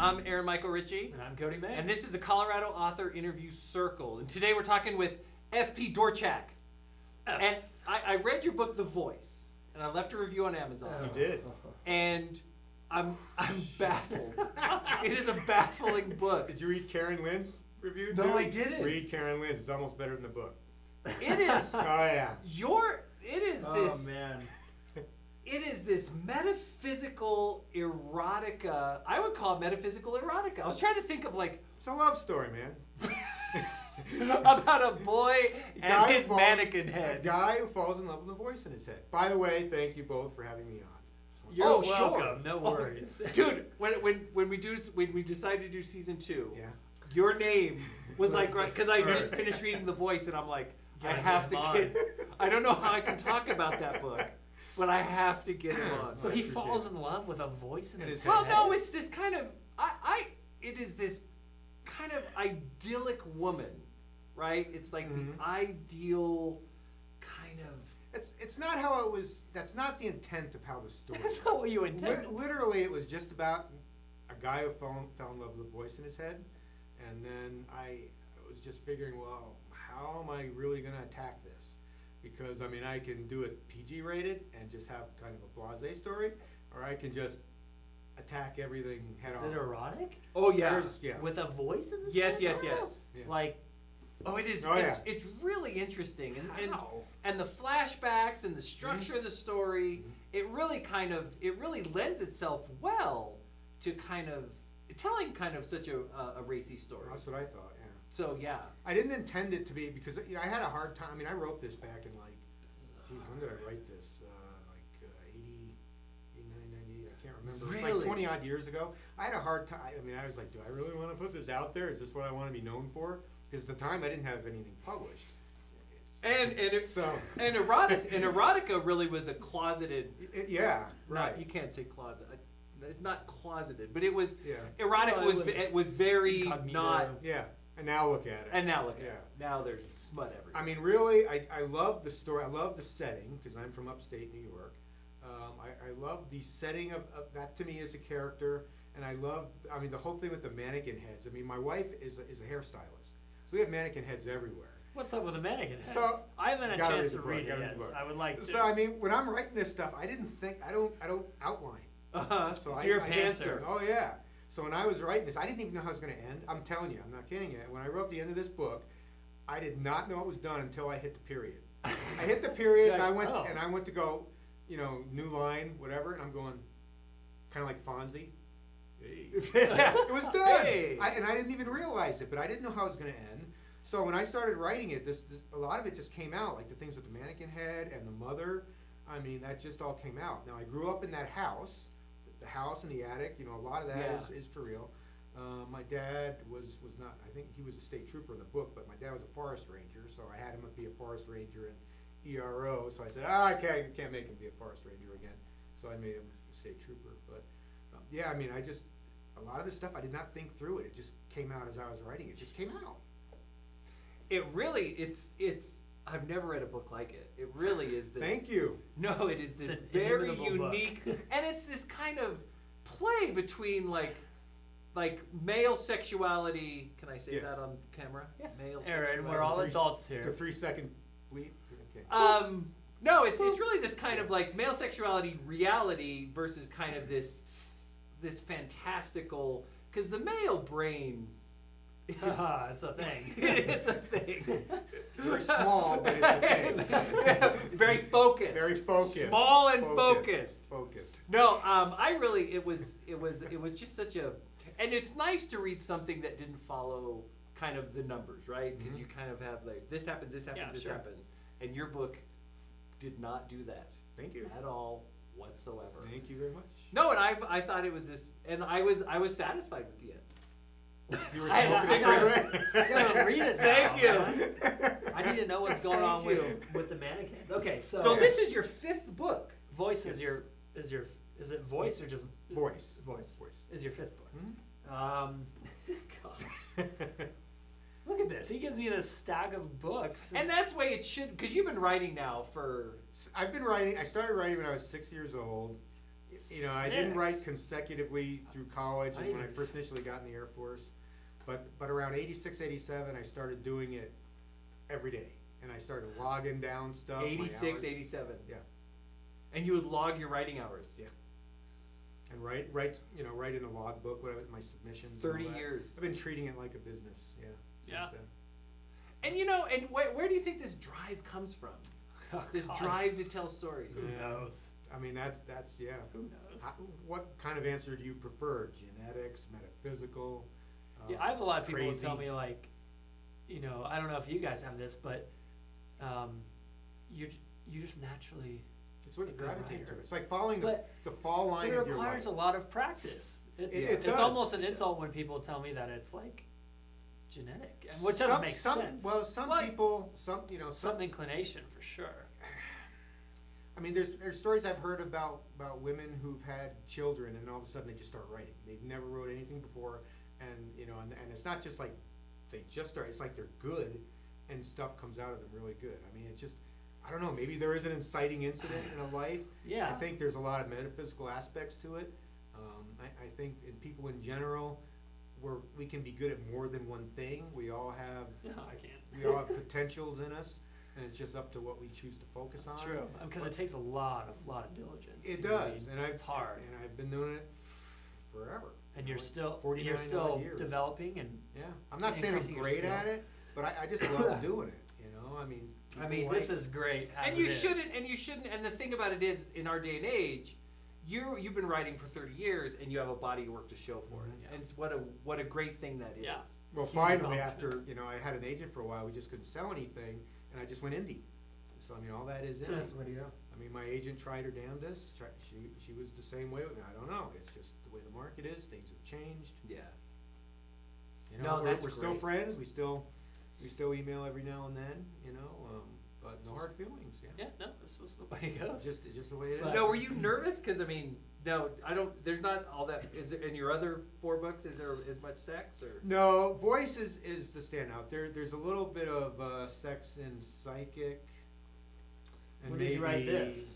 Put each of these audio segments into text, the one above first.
I'm Aaron Michael Ritchie. And I'm Cody May. And this is the Colorado Author Interview Circle. And today we're talking with F.P. Dorchak. And I read your book, The Voice, and I left a review on Amazon. You did. And I'm baffled. It is a baffling book. Did you read Karen Lynn's review too? No, I didn't. Read Karen Lynn's. It's almost better than the book. It is. Oh, yeah. It is this metaphysical erotica. I would call it metaphysical erotica. I was trying to think of like It's a love story, man. about a boy and Guy his falls- mannequin head. A guy who falls in love with a voice in his head. By the way, thank you both for having me on. You're Oh, welcome. sure. No worries. Dude, when we decided to do season 2, Yeah. your name was like the because I just first. finished reading The Voice and I'm like, I Gotta have get to him get. I don't know how I can talk about that book, but I have to get him on. So I he appreciate falls it. in love with a voice in In his his head. Well, no, it's this kind of it is this kind of idyllic woman, right? It's like Mhm. the ideal kind of. It's not how it was. That's not the intent of how the story. That's not what you intended. Literally, it was just about a guy who fell in love with a voice in his head, and then I was just figuring, well, how am I really going to attack this? Because I mean, I can do it PG rated and just have kind of a blasé story, or I can just attack everything head Is on. it erotic? Oh yeah. Yeah. With a voice in his Yes, head? yes, Oh. yes. Yeah. Like, Oh, it is. Oh, yeah. It's really interesting, and how? and the flashbacks and the structure of the story, Mhm. it really lends itself well to kind of telling kind of such a racy story. That's what I thought. Yeah. So yeah. I didn't intend it to be because I had a hard time. I mean, I wrote this back in like, geez, when did I write this? 80, 89, 90, I can't remember. It's Really? like 20 odd years ago. I had a hard time. I mean, I was like, do I really want to put this out there? Is this what I want to be known for? Because at the time I didn't have anything published. And So- erotica really was a closeted. Yeah, right. You can't say closet. Not closeted, but it was Yeah, erotic. Well, It was very incognito. not. yeah. And now look at it. And now look at Yeah. it. Now there's smut everywhere. I mean, really, I love the story. I love the setting because I'm from upstate New York. I love the setting of that to me as a character, and I love. I mean, the whole thing with the mannequin heads. I mean, my wife is a hairstylist, so we have mannequin heads everywhere. What's up with the mannequin heads? So- I haven't had a Gotta chance read to the book, read it gotta read yet. the book. I would like to. So I mean, when I'm writing this stuff, I didn't think. I don't outline. So I- you're a I- pantser. Oh yeah. So when I was writing this, I didn't even know how it was going to end. I'm telling you, I'm not kidding you. When I wrote the end of this book, I did not know it was done until I hit the period. I hit the period, and I went Oh. and I went to go, new line, whatever, and I'm going, kind of like Fonzie. Hey. It was done. Hey. And I didn't even realize it, but I didn't know how it was going to end. So when I started writing it, this a lot of it just came out, like the things with the mannequin head and the mother. I mean, that just all came out. Now I grew up in that house, the house and the attic. A lot of that Yeah. is for real. My dad was not. I think he was a state trooper in the book, but my dad was a forest ranger, so I had him be a forest ranger in ERO. So I said, I can't make him be a forest ranger again. So I made him a state trooper. But yeah, I mean, a lot of this stuff I did not think through it. It just came out as I was writing. It just came out. It really, it's. I've never read a book like it. It really is this. Thank you. No, it is this It's an very inimitable book. unique, and it's this kind of play between like male sexuality. Can I say Yes. that on camera? Yes. Male Aaron, we're all Three- adults The here. 3-second bleep. Okay. No, it's really this kind of like male sexuality reality versus kind of this fantastical, because the male brain is, It's a thing. it's a thing. Very small, but it's a thing. Very focused. Very focused. Small and focused. Focused. No, I really it was just such a, and it's nice to read something that didn't follow kind of the numbers, right? Because Mhm. you kind of have like this happens, this happens, Yeah, this sure. happens, and your book did not do that Thank you. at all whatsoever. Thank you very much. No, and I thought it was this, and I was satisfied with the end. You were I smoking a gotta- cigarette? I gotta read it now, Thank you. man. I need to know what's going on Thank with the mannequins. Okay, so, So this is your 5th book. voice Yes. is it voice or just Voice. Voice Voice. is your 5th book. Hmm? God, look at this. He gives me this stack of books. And that's the way it should, because you've been writing now for. I've been writing. I started writing when I was 6 years old. You know, I didn't write 6. consecutively through college and Not when I even first initially got in the Air Force. But around 86, 87, I started doing it every day. And I started logging down stuff. my 86, hours. 87. Yeah. And you would log your writing hours. Yeah. And write in the logbook, whatever, my submissions. and all 30 that. years. I've been treating it like a business, yeah. Yeah. Since then. And you know, and where do you think this drive comes from? Oh, This God. drive to tell stories. Who knows? I mean, that's yeah. Who knows? What kind of answer do you prefer? Genetics, metaphysical? Yeah, I have a lot of people who crazy? tell me like, you know, I don't know if you guys have this, but you just naturally. It's what you a good gravitate to. writer. It's like following But the fall line It of your requires life. a lot of practice. It's It it's does. almost an It insult does. when people tell me that it's like genetic, and which doesn't make sense. Well, some Well, people, some Some inclination for sure. I mean, there's stories I've heard about women who've had children and all of a sudden they just start writing. They've never wrote anything before, and and it's not just like they just start. It's like they're good, and stuff comes out of them really good. I mean, it's just I don't know. Maybe there is an inciting incident in a life. Yeah. I think there's a lot of metaphysical aspects to it. I think in people in general, we can be good at more than one thing. We all have No, I can't. we all have potentials in us, and it's just up to what we choose to focus That's on. true. Because it takes a lot of diligence. It You know, does, and it's hard. And I've been doing it forever. And you you're know, still 49 you're still odd years. developing and Yeah, I'm not saying I'm increasing your great skill. at it, but I just love doing it. You know, I mean. people this like- is great. As And you it is. shouldn't. And the thing about it is, in our day and age, you've been writing for 30 years, and you have a body of work to show for it. Mhm. And it's what a great thing that is. Yeah. Well, huge finally, accomplishment. after I had an agent for a while, we just couldn't sell anything, and I just went indie. So I mean, all that is in it. What do you know? I mean, my agent tried her damnedest. She was the same way with me. I don't know. It's just the way the market is. Things have changed. Yeah. You know, No, we're that's still great. friends. We still email every now and then. But no hard feelings. Yeah. Yeah, no, this is the way it goes. It's just the way it is. But- No, were you nervous? Because I mean, no, I don't. There's not all that. Is there in your other 4 books? Is there as much sex or? No, voice is the standout. There's a little bit of sex and psychic. And When did you write maybe, this?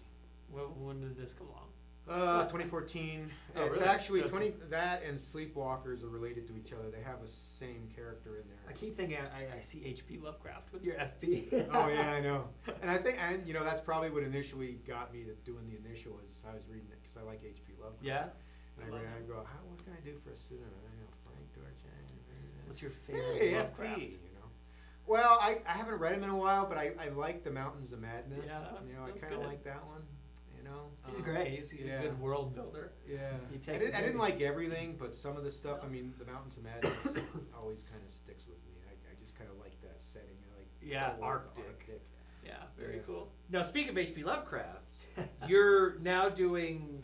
When did this come along? 2014. Oh, It's really? actually So it's that and Sleepwalkers are related to each other. They have a same character in there. I keep thinking I see H.P. Lovecraft with your FP. Oh yeah, I know. And I think, that's probably what initially got me to doing the initial is I was reading it because I like H.P. Lovecraft. Yeah. And I Love read it him. and I go, what can I do for a student? And I go, Frank Dorchak. What's your favorite Hey, Lovecraft? FP, Well, I haven't read him in a while, but I like The Mountains of Madness. Yeah, I that's kind of good. like that one. He's great. He's yeah. a good world builder. Yeah. He I takes didn't, it I didn't very- like everything, but some of the stuff, No. The Mountains of Madness always kind of sticks with me. I just kind of like that setting. I like Yeah, the Arctic. Yeah, very Yeah. cool. Now, speaking of H.P. Lovecraft, you're now doing.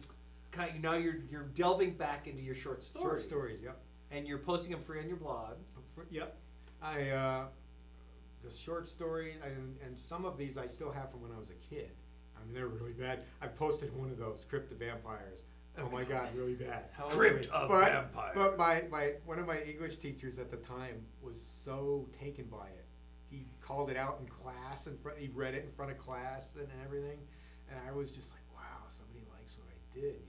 Now you're delving back into your short stories. Short stories, yep. And you're posting them free on your blog. Yep. The short story, and some of these I still have from when I was a kid. I mean, they're really bad. I posted one of those, Crypt of Vampires. Oh my God, really bad. How old Crypt were you? of But- Vampires. But one of my English teachers at the time was so taken by it. He called it out in class, he read it in front of class and everything. And I was just like, wow, somebody likes what I did,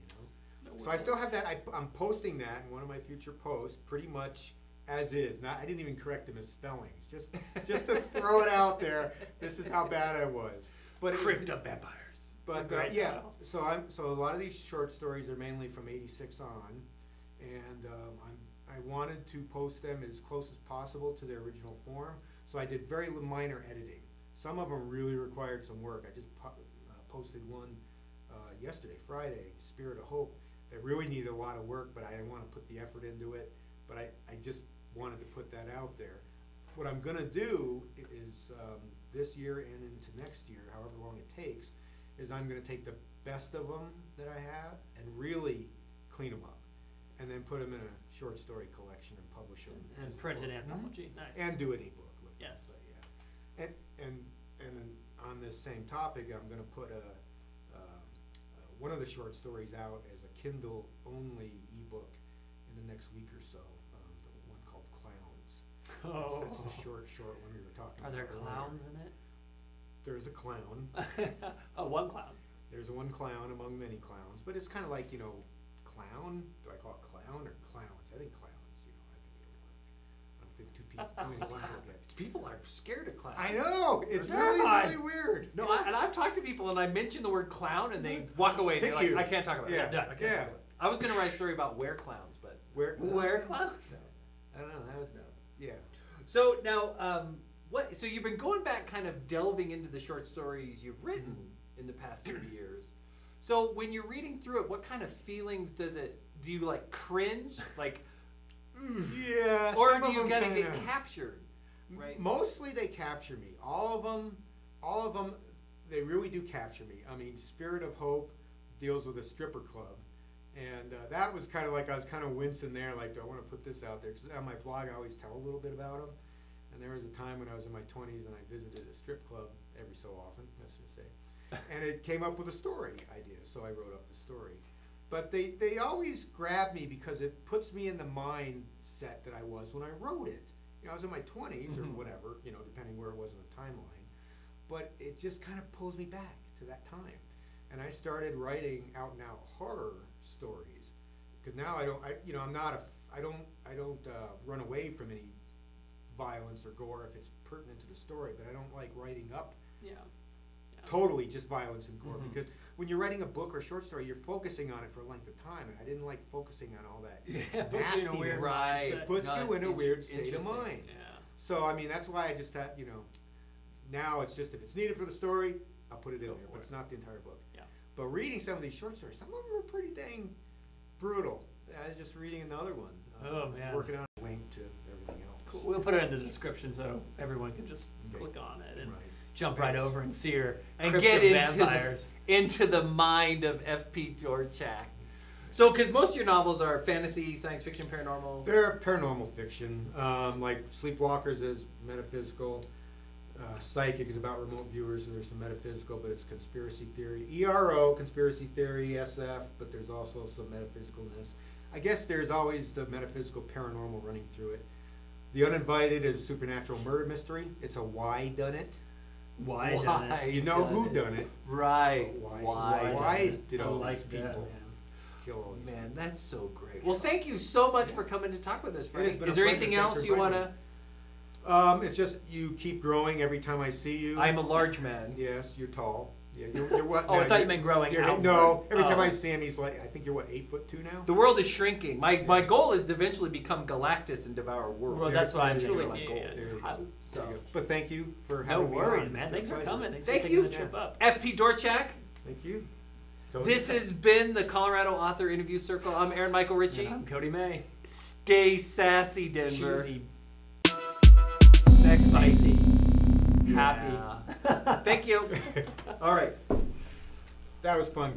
No So I still have worries. that. I'm posting that in one of my future posts, pretty much as is. I didn't even correct him as spellings, just to throw it out there. This is how bad I was. But it was, Crypt of Vampires. It's a but great yeah. title. So a lot of these short stories are mainly from '86 on, and I wanted to post them as close as possible to their original form. So I did very minor editing. Some of them really required some work. I just posted one yesterday, Friday, Spirit of Hope, that really needed a lot of work, but I didn't want to put the effort into it. But I just wanted to put that out there. What I'm gonna do is this year and into next year, however long it takes, is I'm gonna take the best of them that I have and really clean them up, and then put them in a short story collection and publish them. And printed anthology. Nice. And do an ebook with them. Yes. But yeah. And then on this same topic, I'm gonna put one of the short stories out as a Kindle only ebook in the next week or so. The one called Clowns. Oh. That's the short one we were talking Are about. there earlier. clowns in There's a clown. it? Oh, one clown. There's one clown among many clowns, but it's kind of like, clown. Do I call it clown or clowns? I think clowns. I don't think too many people get it. People are scared of clowns. I know, it's They're really, terrified. really weird. No, and I've talked to people and I mention the word clown and they walk away. And they're like, You. I can't talk about it. Yeah, I'm done. I can't yeah. talk about it. I was gonna write a story about were-clowns, but Where clowns? I don't know. That would, Yeah. So now, So you've been going back, kind of delving into the short stories you've written in the past 30 years. So when you're reading through it, what kind of feelings do you like cringe, like, Yeah. or some do of you them kind of kinda- get captured? Right. Mostly they capture me. All of them, they really do capture me. I mean, Spirit of Hope deals with a stripper club. And that was kind of like, I was kind of wincing there, like, do I want to put this out there? Because on my blog, I always tell a little bit about them. And there was a time when I was in my 20s and I visited a strip club every so often, let's just say. And it came up with a story idea, so I wrote up the story. But they always grab me because it puts me in the mindset that I was when I wrote it. I was in my 20s or whatever, depending where it was in the timeline. But it just kind of pulls me back to that time. And I started writing out and out horror stories. Because now I don't run away from any violence or gore if it's pertinent to the story, but I don't like writing up Yeah. totally just violence and gore, because when you're writing a book or short story, you're focusing on it for a length of time, and I didn't like focusing on all that. Yeah, it puts you in a weird Right. mindset. It puts No, you it's in a weird state of interesting. mind. Yeah. So, I mean, that's why I just had, now it's just, if it's needed for the story, I'll put it in Go there, for but it. it's not the entire book. Yeah. But reading some of these short stories, some of them are pretty dang brutal. I was just reading another one. Oh, man. Working on a link to everything else. Cool. We'll put it in the description so everyone can just Okay. click on it and Right. jump right Thanks. over and see her And crypto get into vampires. into the mind of F.P. Dorchak. So, because most of your novels are fantasy, science fiction, paranormal. They're paranormal fiction, like Sleepwalkers is metaphysical. Psychic is about remote viewers, so there's some metaphysical, but it's conspiracy theory. ERO, conspiracy theory, SF, but there's also some metaphysicalness. I guess there's always the metaphysical paranormal running through it. The Uninvited is a supernatural murder mystery. It's a why done it. Why done Why it? You know done who it? done it. Why? Why done it? did I all like these that, people man. kill all these Man, people? that's so great. Well, thank you so much for coming to talk with us, It Frank. has been Is a there pleasure. anything Thanks else for you inviting want to? It's just you keep growing every time I see you. I'm a large man. Yes, you're tall. Yeah, you're what? Oh, now? I thought you meant growing You're, outward. no, every time Oh. I see him, he's like, I think you're what, 8'2" now? The world is shrinking. My goal is to eventually become Galactus and devour world. Well, that's what I'm truly thinking. my goal. Yeah, There you yeah. go. So, There you go. But thank you for No having me worries, on. man. It's Thanks been for a pleasure. coming. Thanks Thank for you. taking the trip up. F.P. Dorchak. Thank you. This has been the Colorado Author Interview Circle. I'm Aaron Michael Ritchie. And I'm Cody May. Stay sassy, Denver. Cheesy. Sexy. Spicy. Happy. Yeah. Thank you. All right. That was fun.